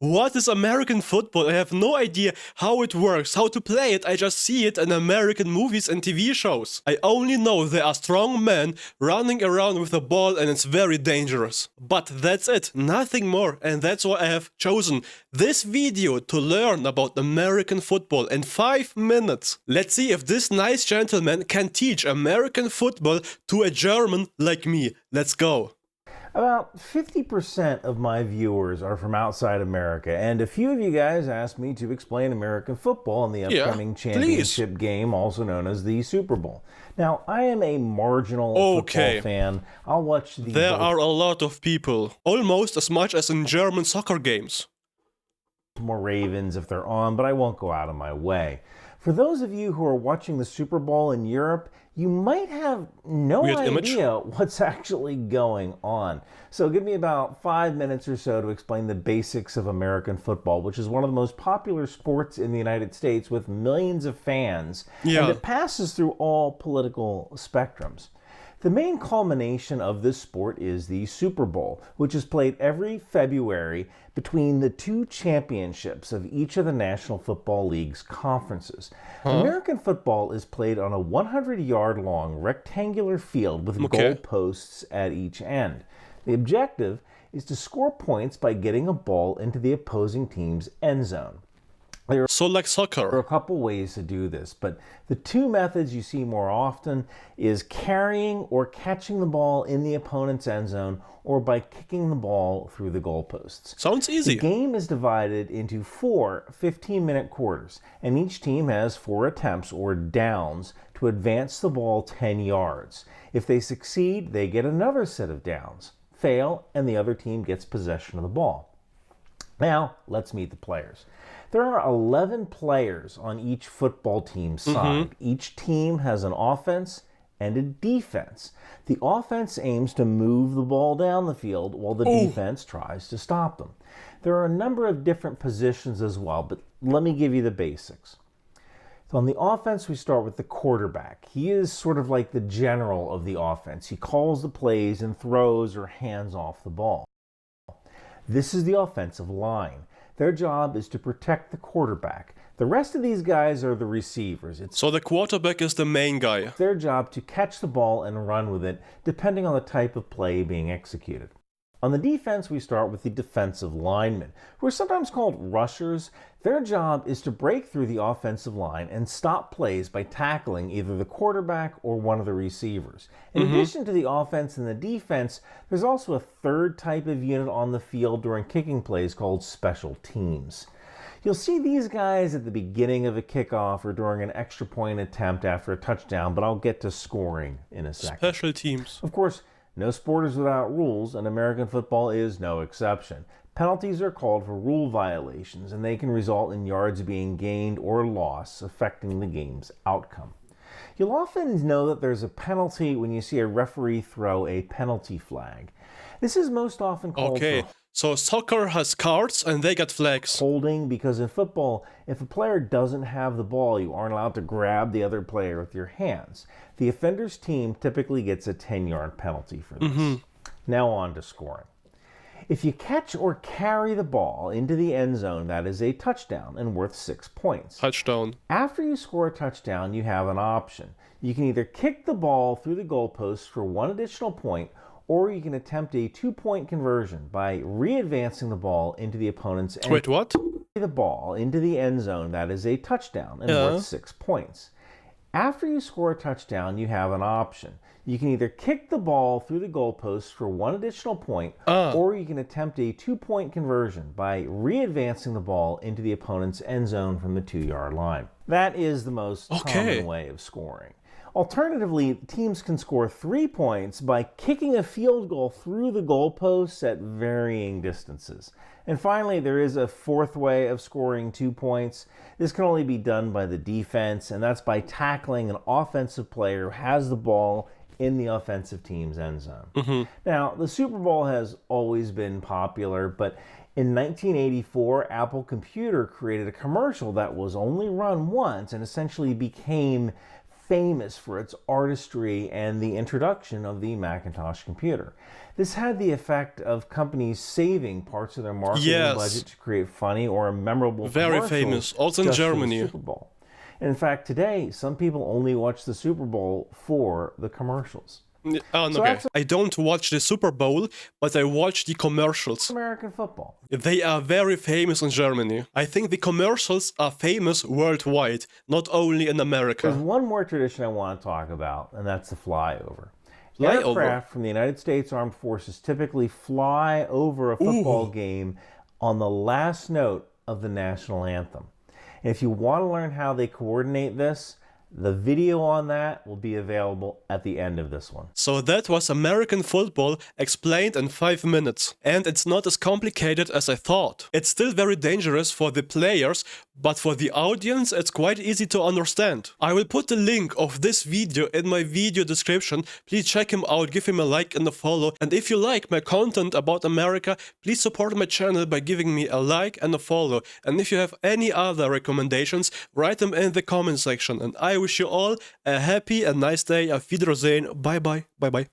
What is American football? I have no idea how it works, how to play it. I just see it in American movies and TV shows. I only know there are strong men running around with a ball and it's very dangerous. But that's it, nothing more. And that's why I have chosen this video to learn about American football in 5 minutes. Let's see if this nice gentleman can teach American football to a German like me. Let's go. About 50% of my viewers are from outside America, and a few of you guys asked me to explain American football in the upcoming championship game, also known as the Super Bowl. Now, I am a marginal football fan. I'll watch the... There are a lot of people, almost as much as in German soccer games. More Ravens if they're on, but I won't go out of my way. For those of you who are watching the Super Bowl in Europe, you might have no idea what's actually going on. So give me about 5 minutes or so to explain the basics of American football, which is one of the most popular sports in the United States with millions of fans, and it passes through all political spectrums. The main culmination of this sport is the Super Bowl, which is played every February between the two championships of each of the National Football League's conferences. American football is played on a 100-yard long rectangular field with goalposts at each end. The objective is to score points by getting a ball into the opposing team's end zone. So like soccer. There are a couple ways to do this, but the two methods you see more often is carrying or catching the ball in the opponent's end zone or by kicking the ball through the goalposts. Sounds easy. The game is divided into 4 15-minute quarters, and each team has 4 attempts or downs to advance the ball 10 yards. If they succeed, they get another set of downs. Fail, and the other team gets possession of the ball. Now, let's meet the players. There are 11 players on each football team's side. Each team has an offense and a defense. The offense aims to move the ball down the field while the defense tries to stop them. There are a number of different positions as well, but let me give you the basics. So on the offense, we start with the quarterback. He is sort of like the general of the offense. He calls the plays and throws or hands off the ball. This is the offensive line. Their job is to protect the quarterback. The rest of these guys are the receivers. So the quarterback is the main guy. It's their job to catch the ball and run with it, depending on the type of play being executed. On the defense, we start with the defensive linemen, who are sometimes called rushers. Their job is to break through the offensive line and stop plays by tackling either the quarterback or one of the receivers. In addition to the offense and the defense, there's also a third type of unit on the field during kicking plays called special teams. You'll see these guys at the beginning of a kickoff or during an extra point attempt after a touchdown, but I'll get to scoring in a second. Special teams. Of course, no sport is without rules, and American football is no exception. Penalties are called for rule violations, and they can result in yards being gained or lost, affecting the game's outcome. You'll often know that there's a penalty when you see a referee throw a penalty flag. This is most often called for so soccer has cards and they get flags. Holding, because in football, if a player doesn't have the ball, you aren't allowed to grab the other player with your hands. The offender's team typically gets a 10-yard penalty for this. Now on to scoring. If you catch or carry the ball into the end zone, that is a touchdown and worth 6 points. Touchdown. After you score a touchdown, you have an option. You can either kick the ball through the goalpost for 1 additional point, or you can attempt a 2-point conversion by re-advancing the ball into the opponent's end. Wait, what? The ball into the end zone, that is a touchdown and worth 6 points. After you score a touchdown, you have an option. You can either kick the ball through the goalpost for 1 additional point, or you can attempt a 2-point conversion by re-advancing the ball into the opponent's end zone from the 2-yard line. That is the most common way of scoring. Alternatively, teams can score 3 points by kicking a field goal through the goalposts at varying distances. And finally, there is a 4th way of scoring 2 points. This can only be done by the defense, and that's by tackling an offensive player who has the ball in the offensive team's end zone. Now, the Super Bowl has always been popular, but in 1984, Apple Computer created a commercial that was only run once and essentially became famous for its artistry and the introduction of the Macintosh computer. This had the effect of companies saving parts of their marketing budget to create funny or memorable Very commercials famous, also in just for the Germany. Super Bowl. In fact, today, some people only watch the Super Bowl for the commercials. Oh, So okay. that's I don't watch the Super Bowl, but I watch the commercials. American football. They are very famous in Germany. I think the commercials are famous worldwide, not only in There's America. one more tradition I want to talk about, and that's the flyover. Flyover? Aircraft from the United States Armed Forces typically fly over a football game on the last note of the national anthem. And if you want to learn how they coordinate this, the video on that will be available at the end of this one. So that was American football explained in 5 minutes. And it's not as complicated as I thought. It's still very dangerous for the players, but for the audience it's quite easy to understand. I will put the link of this video in my video description. Please check him out, give him a like and a follow. And if you like my content about America, please support my channel by giving me a like and a follow. And if you have any other recommendations, write them in the comment section. And I wish you all a happy and nice day. Auf Wiedersehen. Bye bye. Bye bye.